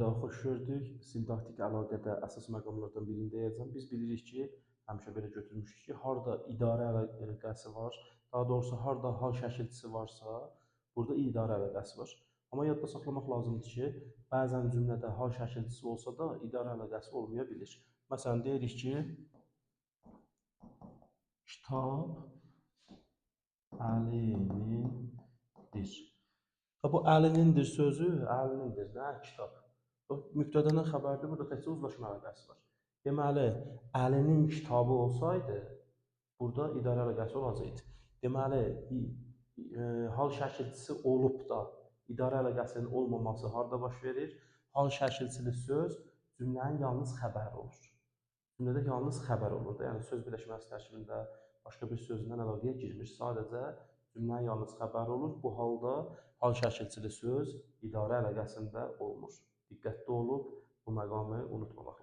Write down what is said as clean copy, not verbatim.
Daha xoş gördük. Sintaktik əlaqədə əsas məqamlardan birini deyəcəm. Biz bilirik ki, həmişə belə götürmüşük ki, harda idarə əlaqəsi var, daha doğrusu harda hal şəkilçisi varsa, burada idarə əlaqəsi var. Amma yadda saxlamaq lazımdır ki, bəzən cümlədə hal şəkilçisi olsa da idarə əlaqəsi olmaya bilir. Məsələn, deyirik ki, kitab Əlinindir. Bu Əlinindir sözü, Əlinindir, nə kitab. Mübtədədən xəbərdir, burada təkcə uzlaşma əlaqəsi var. Deməli, Əlinin kitabı olsaydı, burada idarə əlaqəsi olacaqdı. Deməli, hal şəkilçisi olub da idarə əlaqəsinin olmaması harda baş verir? Hal şəkilçili söz cümlənin yalnız xəbəri olur. Cümlədə yalnız xəbər olur da, yəni söz birləşməsi tərkibində başqa bir sözlə əlaqəyə girmir. Sadəcə cümlənin yalnız xəbəri olur. Bu halda hal şəkilçili söz idarə əlaqəsində olmur. Diqqətli olub bu məqamı unutmamaq.